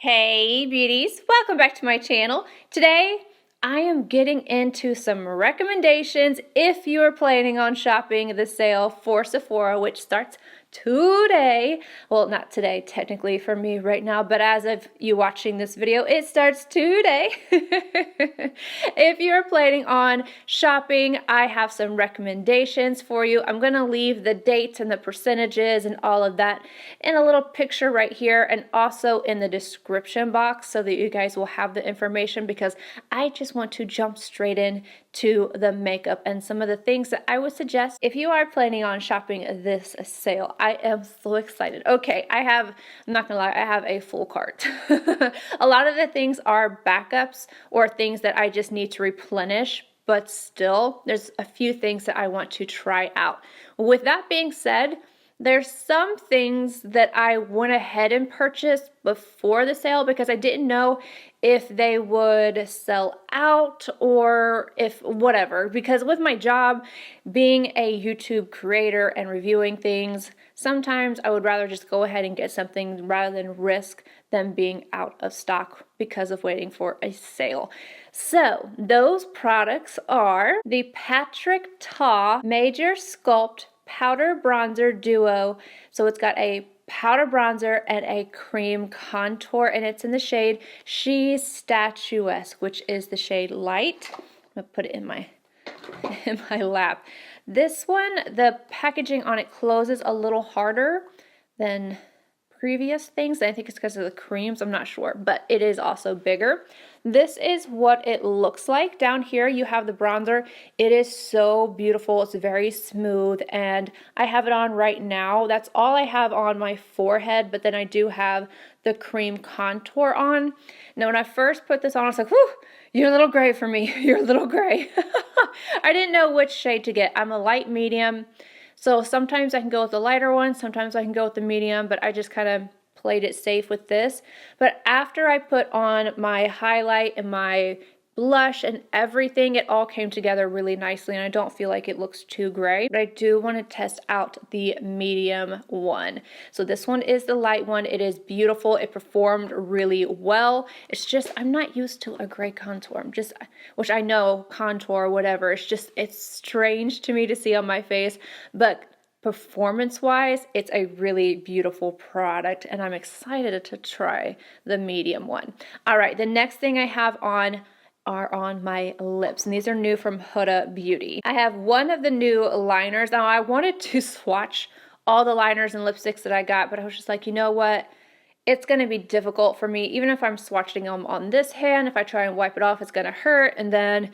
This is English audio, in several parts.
Hey beauties, welcome back to my channel. Today I am getting into some recommendations if you are planning on shopping the sale for Sephora, which starts today. Well, not today technically for me right now, but as of you watching this video, it starts today. If you're planning on shopping, I have some recommendations for you. I'm going to leave the dates and the percentages and all of that in a little picture right here and also in the description box so that you guys will have the information, because I just want to jump straight in to the makeup and some of the things that I would suggest if you are planning on shopping this sale. I am so excited. Okay, I'm not gonna lie, I have a full cart. A lot of the things are backups or things that I just need to replenish, but still, there's a few things that I want to try out. With that being said, there's some things that I went ahead and purchased before the sale because I didn't know if they would sell out or if whatever. Because with my job, being a YouTube creator and reviewing things, sometimes I would rather just go ahead and get something rather than risk them being out of stock because of waiting for a sale. So those products are the Patrick Ta Major Sculpt Powder Bronzer Duo. So it's got a powder bronzer and a cream contour, and it's in the shade She's Statuesque, which is the shade Light. I'm gonna put it in my lap. This one, the packaging on it closes a little harder than previous things. I think it's because of the creams, I'm not sure, but it is also bigger. This is what it looks like. Down here you have the bronzer. It is so beautiful. It's very smooth, and I have it on right now. That's all I have on my forehead, but then I do have the cream contour on. Now when I first put this on, I was like, whew, you're a little gray for me. You're a little gray. I didn't know which shade to get. I'm a light medium, so sometimes I can go with the lighter one, sometimes I can go with the medium, but I just kind of played it safe with this. But after I put on my highlight and my blush and everything, it all came together really nicely, and I don't feel like it looks too gray. But I do want to test out the medium one. So this one is the light one. It is beautiful. It performed really well. It's just I'm not used to a gray contour. Which I know contour, whatever, it's strange to me to see on my face, but performance-wise, it's a really beautiful product, and I'm excited to try the medium one. All right, the next thing I have on are on my lips, and these are new from HUDA Beauty. I have one of the new liners. Now, I wanted to swatch all the liners and lipsticks that I got, but I was just like, you know what? It's going to be difficult for me, even if I'm swatching them on this hand. If I try and wipe it off, it's going to hurt, and then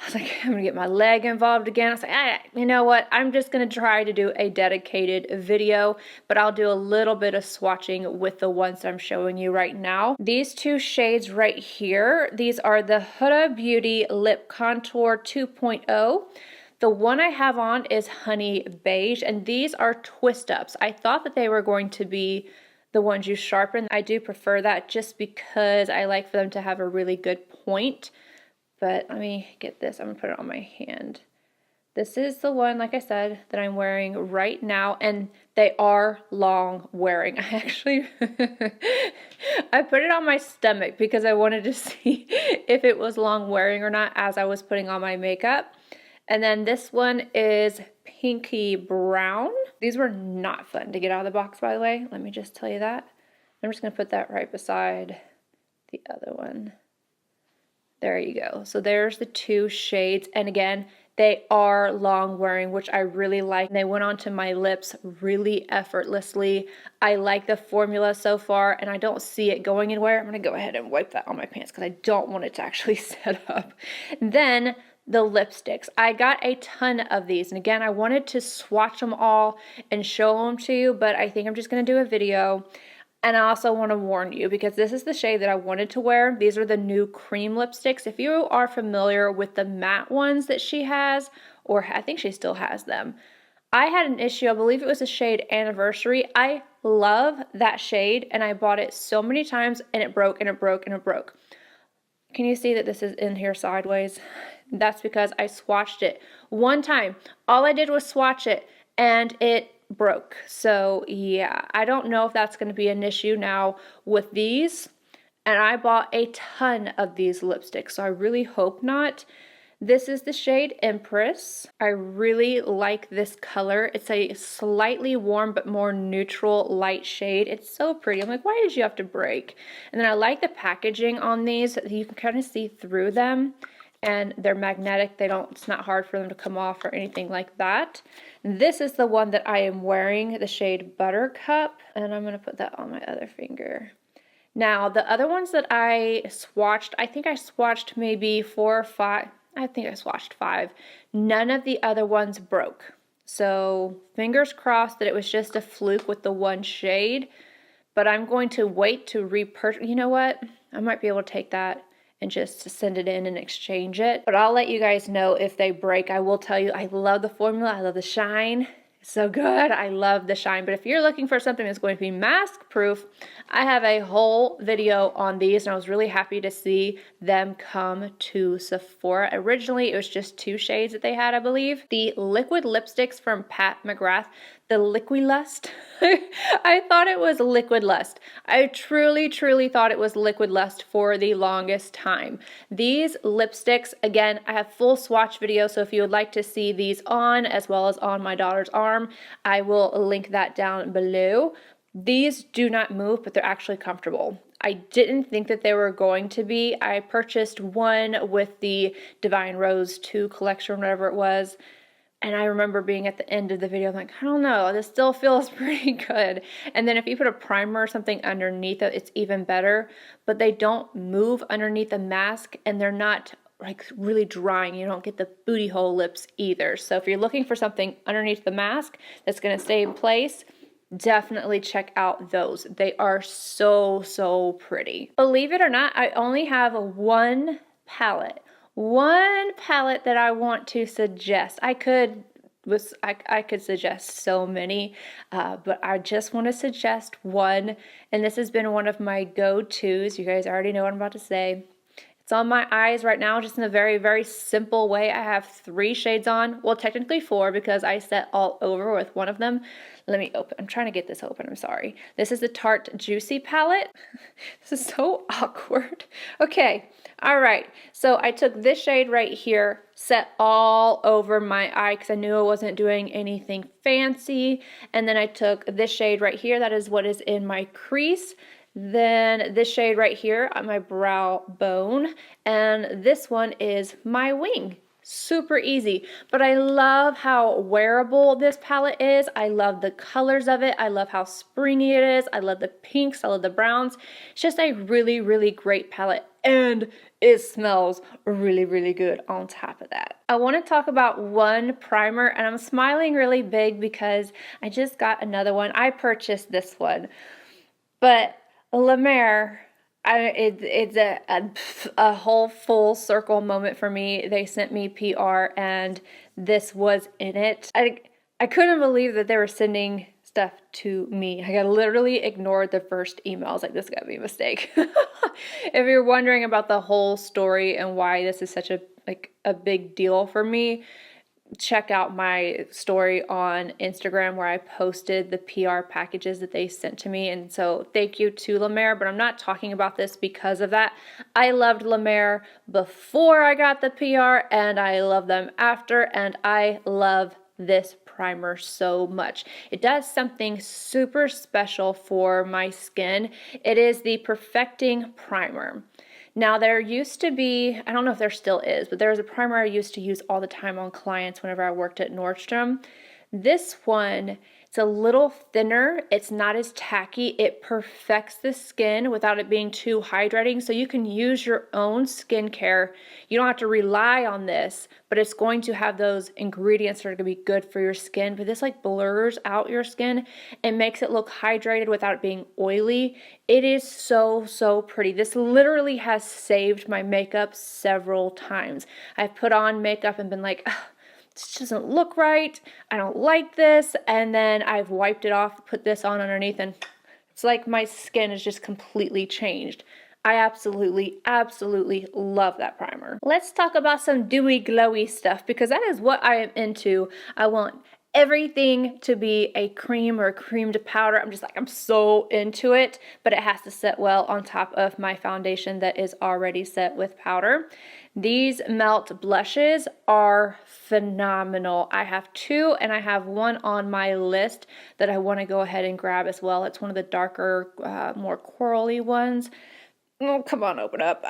I was like, I'm going to get my leg involved again. I was like, you know what? I'm just going to try to do a dedicated video, but I'll do a little bit of swatching with the ones that I'm showing you right now. These two shades right here, these are the HUDA Beauty Lip Contour 2.0. The one I have on is Honey Beige, and these are twist ups. I thought that they were going to be the ones you sharpen. I do prefer that just because I like for them to have a really good point. But let me get this. I'm going to put it on my hand. This is the one, like I said, that I'm wearing right now, and they are long wearing. I actually, I put it on my stomach because I wanted to see if it was long wearing or not as I was putting on my makeup. And then this one is pinky brown. These were not fun to get out of the box, by the way. Let me just tell you that. I'm just going to put that right beside the other one. There you go. So there's the two shades, and again, they are long wearing, which I really like. They went onto my lips really effortlessly. I like the formula so far, and I don't see it going anywhere. I'm going to go ahead and wipe that on my pants because I don't want it to actually set up. Then the lipsticks. I got a ton of these, and again, I wanted to swatch them all and show them to you, but I think I'm just going to do a video. And I also want to warn you because this is the shade that I wanted to wear. These are the new cream lipsticks. If you are familiar with the matte ones that she has, or I think she still has them, I had an issue. I believe it was a shade Anniversary. I love that shade, and I bought it so many times, and it broke, and it broke, and it broke. Can you see that this is in here sideways? That's because I swatched it one time. All I did was swatch it, and it broke. So yeah, I don't know if that's going to be an issue now with these. and I bought a ton of these lipsticks, so I really hope not. This is the shade Empress. I really like this color. It's a slightly warm but more neutral light shade. It's so pretty. I'm like, why did you have to break? And then I like the packaging on these. You can kind of see through them, and they're magnetic. It's not hard for them to come off or anything like that. This is the one that I am wearing, the shade Buttercup, and I'm going to put that on my other finger. Now, the other ones that I swatched, I think I swatched maybe 4 or 5. I think I swatched 5. None of the other ones broke. So fingers crossed that it was just a fluke with the one shade. But I'm going to wait to repurchase. You know what? I might be able to take that and just send it in and exchange it. But I'll let you guys know if they break. I will tell you, I love the formula. I love the shine. It's so good. I love the shine. But if you're looking for something that's going to be mask proof, I have a whole video on these, and I was really happy to see them come to Sephora. Originally, it was just 2 shades that they had, I believe. The liquid lipsticks from Pat McGrath, the Liquid Lust. I thought it was Liquid Lust. I truly, truly thought it was Liquid Lust for the longest time. These lipsticks, again, I have full swatch video, so if you would like to see these on, as well as on my daughter's arm, I will link that down below. These do not move, but they're actually comfortable. I didn't think that they were going to be. I purchased one with the Divine Rose 2 collection, whatever it was. And I remember being at the end of the video, I'm like, I don't know, this still feels pretty good. And then if you put a primer or something underneath it, it's even better. But they don't move underneath the mask, and they're not like really drying. You don't get the booty hole lips either. So if you're looking for something underneath the mask that's going to stay in place, definitely check out those. They are so, so pretty. Believe it or not, I only have one palette that I want to suggest. I could suggest so many, but I just want to suggest one, and this has been one of my go-tos. You guys already know what I'm about to say. It's on my eyes right now, just in a very, very simple way. I have 3 shades on. Well, technically 4, because I set all over with one of them. Let me open. I'm trying to get this open. I'm sorry. This is the Tarte Juicy palette. This is so awkward. Okay. All right. So I took this shade right here, set all over my eye because I knew I wasn't doing anything fancy. And then I took this shade right here. That is what is in my crease. Then this shade right here on my brow bone, and this one is my wing. Super easy, but I love how wearable this palette is. I love the colors of it. I love how springy it is. I love the pinks. I love the browns. It's just a really, really great palette, and it smells really, really good on top of that. I want to talk about one primer, and I'm smiling really big because I just got another one. I purchased this one, but Lemare, it's a whole full circle moment for me. They sent me PR and this was in it. I couldn't believe that they were sending stuff to me. I literally ignored the first email. I was like, this gotta be a mistake. If you're wondering about the whole story and why this is such a big deal for me, check out my story on Instagram where I posted the PR packages that they sent to me. And so thank you to Lemare, but I'm not talking about this because of that. I loved Lemare before I got the PR, and I love them after, and I love this primer so much. It does something super special for my skin. It is the Perfecting Primer. Now there used to be, I don't know if there still is, but there was a primer I used to use all the time on clients whenever I worked at Nordstrom. This one, it's a little thinner, it's not as tacky, it perfects the skin without it being too hydrating, so you can use your own skincare. You don't have to rely on this, but it's going to have those ingredients that are going to be good for your skin, but this like blurs out your skin and makes it look hydrated without it being oily. It is so, so pretty. This literally has saved my makeup several times. I've put on makeup and been like, this doesn't look right, I don't like this, and then I've wiped it off, put this on underneath, and it's like my skin is just completely changed. I absolutely, absolutely love that primer. Let's talk about some dewy, glowy stuff, because that is what I am into. I want everything to be a cream or a creamed powder. I'm just like, I'm so into it, but it has to set well on top of my foundation that is already set with powder. These Melt blushes are phenomenal. I have two, and I have one on my list that I want to go ahead and grab as well. It's one of the darker, more corally ones. Oh, come on, open up.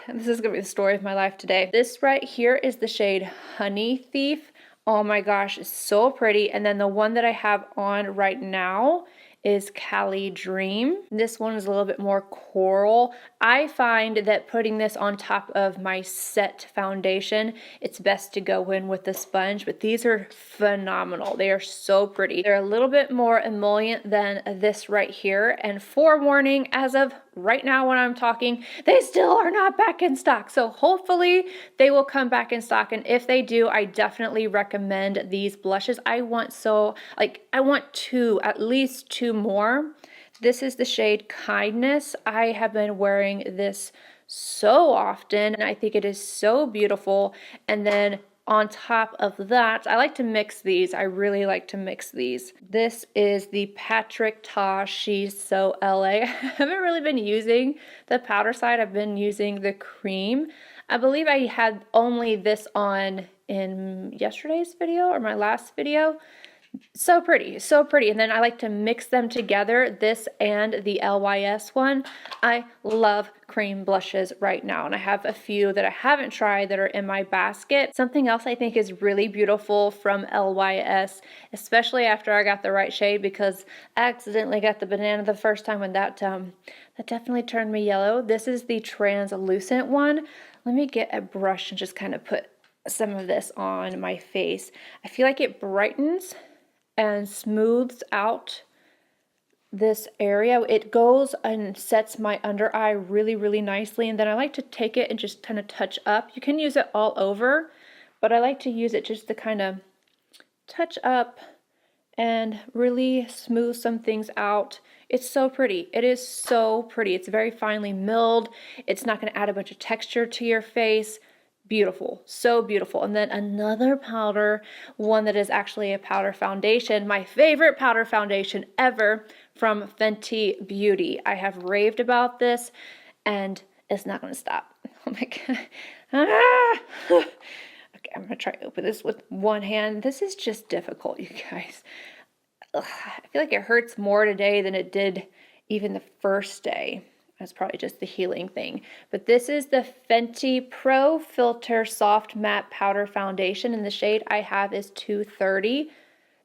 This is going to be the story of my life today. This right here is the shade Honey Thief. Oh my gosh, it's so pretty. And then the one that I have on right now is Cali Dream. This one is a little bit more coral. I find that putting this on top of my set foundation, it's best to go in with the sponge, but these are phenomenal. They are so pretty. They're a little bit more emollient than this right here, and forewarning, as of right now when I'm talking, they still are not back in stock. So hopefully they will come back in stock, and if they do, I definitely recommend these blushes. I want at least two more. This is the shade Kindness. I have been wearing this so often, and I think it is so beautiful. And then on top of that, I like to mix these. I really like to mix these. This is the Patrick Ta She's So LA. I haven't really been using the powder side. I've been using the cream. I believe I had only this on in yesterday's video or my last video. So pretty, so pretty. And then I like to mix them together, this and the LYS one. I love cream blushes right now, and I have a few that I haven't tried that are in my basket. Something else I think is really beautiful from LYS, especially after I got the right shade, because I accidentally got the banana the first time, and that definitely turned me yellow. This is the translucent one. Let me get a brush and just kind of put some of this on my face. I feel like it brightens and smooths out this area. It goes and sets my under eye really, really nicely. And then I like to take it and just kind of touch up. You can use it all over, but I like to use it just to kind of touch up and really smooth some things out. It's so pretty. It is so pretty. It's very finely milled. It's not going to add a bunch of texture to your face. Beautiful, so beautiful. And then another powder, one that is actually a powder foundation, my favorite powder foundation ever, from Fenty Beauty. I have raved about this, and it's not going to stop. Oh my god. Okay, I'm going to try to open this with one hand. This is just difficult, you guys. Ugh, I feel like it hurts more today than it did even the first day. That's probably just the healing thing. But this is the Fenty Pro Filter Soft Matte Powder Foundation, and the shade I have is 230.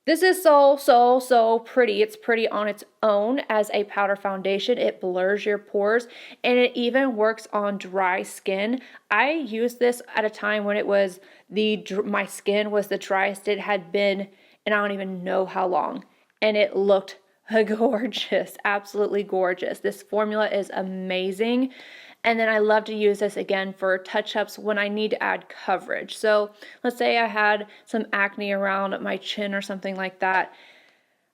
This is so pretty. It's pretty on its own as a powder foundation. It blurs your pores, and it even works on dry skin. I used this at a time when it was my skin was the driest it had been, and I don't even know how long. And it looked gorgeous, absolutely gorgeous. This formula is amazing. And then I love to use this again for touch-ups when I need to add coverage. So let's say I had some acne around my chin or something like that.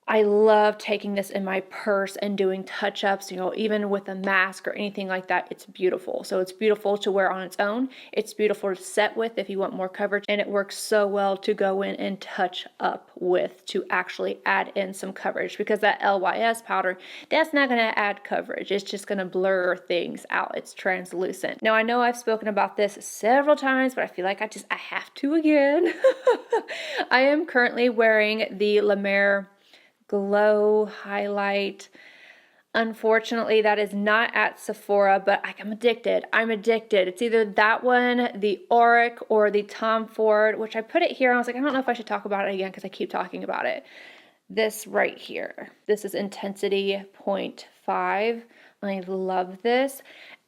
I love taking this in my purse and doing touch-ups, even with a mask or anything like that. It's beautiful. So it's beautiful to wear on its own. It's beautiful to set with if you want more coverage. And it works so well to go in and touch up with, to actually add in some coverage, because that LYS powder, that's not going to add coverage. It's just going to blur things out. It's translucent. Now, I know I've spoken about this several times, but I feel like I have to again. I am currently wearing the Lemare Glow Highlight. Unfortunately, that is not at Sephora, but I'm addicted. I'm addicted. It's either that one, the Auric, or the Tom Ford, which I put it here. I was like, I don't know if I should talk about it again because I keep talking about it. This right here. This is Intensity 0.5. I love this.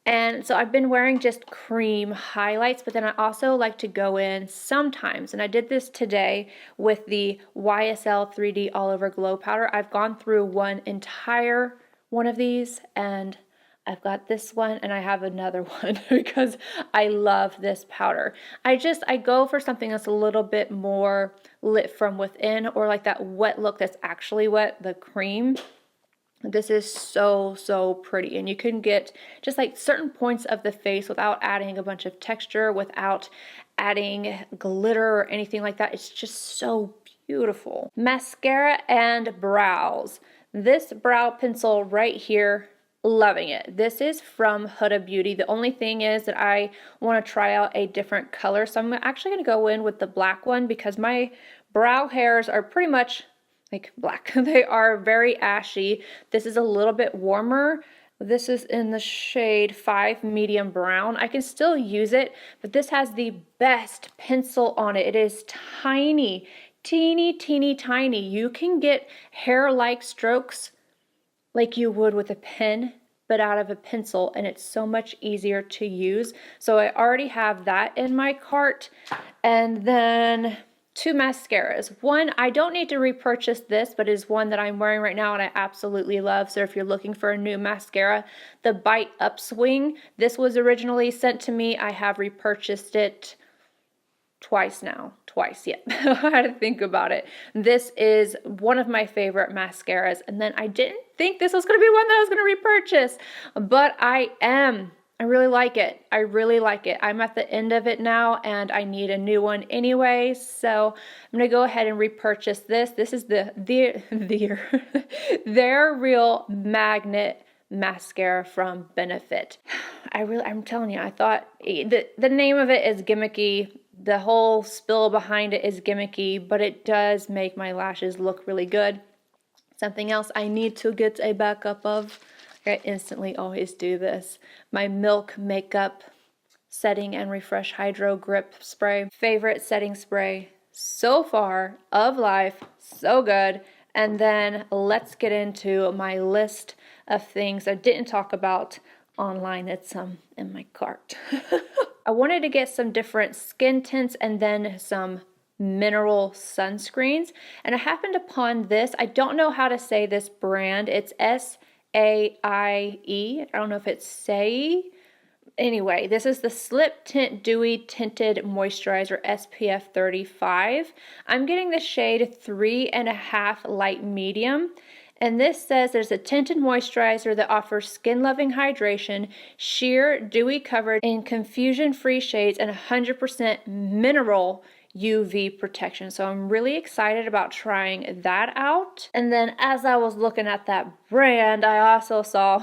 And so I've been wearing just cream highlights, but then I also like to go in sometimes, and I did this today with the YSL 3D All Over Glow Powder. I've gone through one entire one of these, and I've got this one, and I have another one because I love this powder. I go for something that's a little bit more lit from within, or like that wet look that's actually wet, the cream. This is so pretty, and you can get just like certain points of the face without adding a bunch of texture, without adding glitter or anything like that. It's just so beautiful. Mascara and Brows. This brow pencil right here, loving it. This is from Huda Beauty. The only thing is that I want to try out a different color. So I'm actually going to go in with the black one because my brow hairs are pretty much like black. They are very ashy. This is a little bit warmer. This is in the shade 5 medium brown. I can still use it, but this has the best pencil on it. It is tiny, teeny, teeny, tiny. You can get hair-like strokes like you would with a pen, but out of a pencil, and it's so much easier to use. So I already have that in my cart. And then 2 mascaras. One, I don't need to repurchase this, but is one that I'm wearing right now and I absolutely love. So if you're looking for a new mascara, the Bite Upswing. This was originally sent to me. I have repurchased it twice now. Twice, yeah. I had to think about it. This is one of my favorite mascaras. And then I didn't think this was going to be one that I was going to repurchase, but I am. I really like it. I really like it. I'm at the end of it now and I need a new one anyway. So I'm going to go ahead and repurchase this. This is their Real Magnet mascara from Benefit. I'm telling you, I thought the name of it is gimmicky. The whole spill behind it is gimmicky, but it does make my lashes look really good. Something else I need to get a backup of. I instantly always do this. My Milk Makeup Setting and Refresh Hydro Grip Spray. Favorite setting spray so far of life. So good. And then let's get into my list of things I didn't talk about online. It's in my cart. I wanted to get some different skin tints and then some mineral sunscreens. And I happened upon this. I don't know how to say this brand. It's SAIE. I don't know if it's SAIE. Anyway, this is the Slip Tint Dewy Tinted Moisturizer SPF 35. I'm getting the shade 3.5 light medium. And this says there's a tinted moisturizer that offers skin-loving hydration, sheer, dewy coverage in confusion-free shades, and 100% mineral UV protection. So I'm really excited about trying that out. And then as I was looking at that brand, I also saw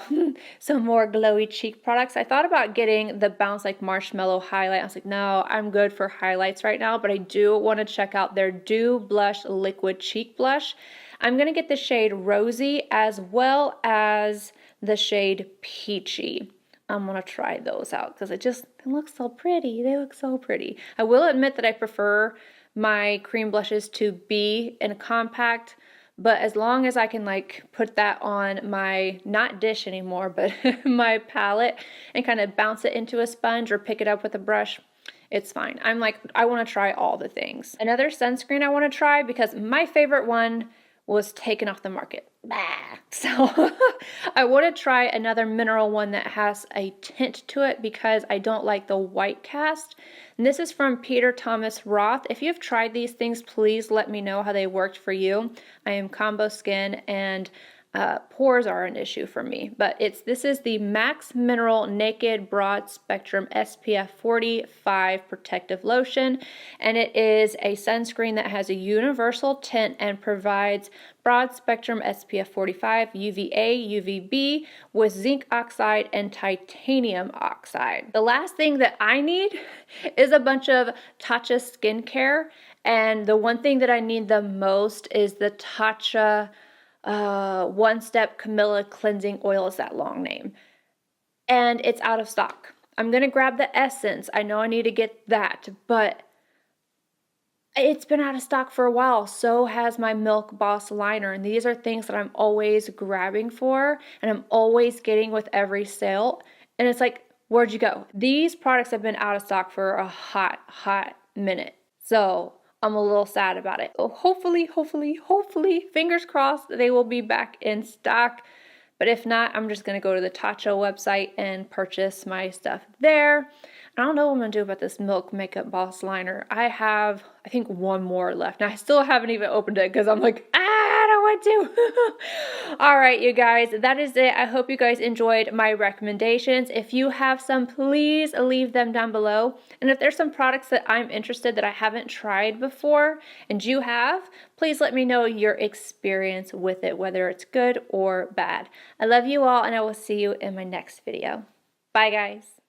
some more glowy cheek products. I thought about getting the Bounce Like Marshmallow highlight. I was like, no, I'm good for highlights right now, but I do want to check out their Dew Blush Liquid Cheek Blush. I'm going to get the shade Rosy as well as the shade Peachy. I'm going to try those out because they look so pretty. They look so pretty. I will admit that I prefer my cream blushes to be in a compact, but as long as I can like put that on my, not dish anymore, but my palette and kind of bounce it into a sponge or pick it up with a brush, it's fine. I'm like, I want to try all the things. Another sunscreen I want to try because my favorite one was taken off the market. So I want to try another mineral one that has a tint to it because I don't like the white cast. And this is from Peter Thomas Roth. If you've tried these things, please let me know how they worked for you. I am combo skin and pores are an issue for me, but this is the Max Mineral Naked Broad Spectrum SPF 45 Protective Lotion, and it is a sunscreen that has a universal tint and provides broad spectrum SPF 45 UVA, UVB with zinc oxide and titanium oxide. The last thing that I need is a bunch of Tatcha skincare, and the one thing that I need the most is the Tatcha One Step Camilla Cleansing Oil. Is that long name, and it's out of stock. I'm gonna grab the Essence. I know I need to get that, but it's been out of stock for a while. So has my Milk Boss liner, and these are things that I'm always grabbing for and I'm always getting with every sale, and it's like, where'd you go? These products have been out of stock for a hot minute, so I'm a little sad about it. So hopefully, fingers crossed, they will be back in stock. But if not, I'm just going to go to the Tatcha website and purchase my stuff there. I don't know what I'm going to do about this Milk Makeup Boss liner. I have, I think, one more left. Now, I still haven't even opened it because I'm like, I don't what to. All right, you guys, that is it. I hope you guys enjoyed my recommendations. If you have some, please leave them down below. And if there's some products that I'm interested that I haven't tried before and you have, please let me know your experience with it, whether it's good or bad. I love you all, and I will see you in my next video. Bye, guys.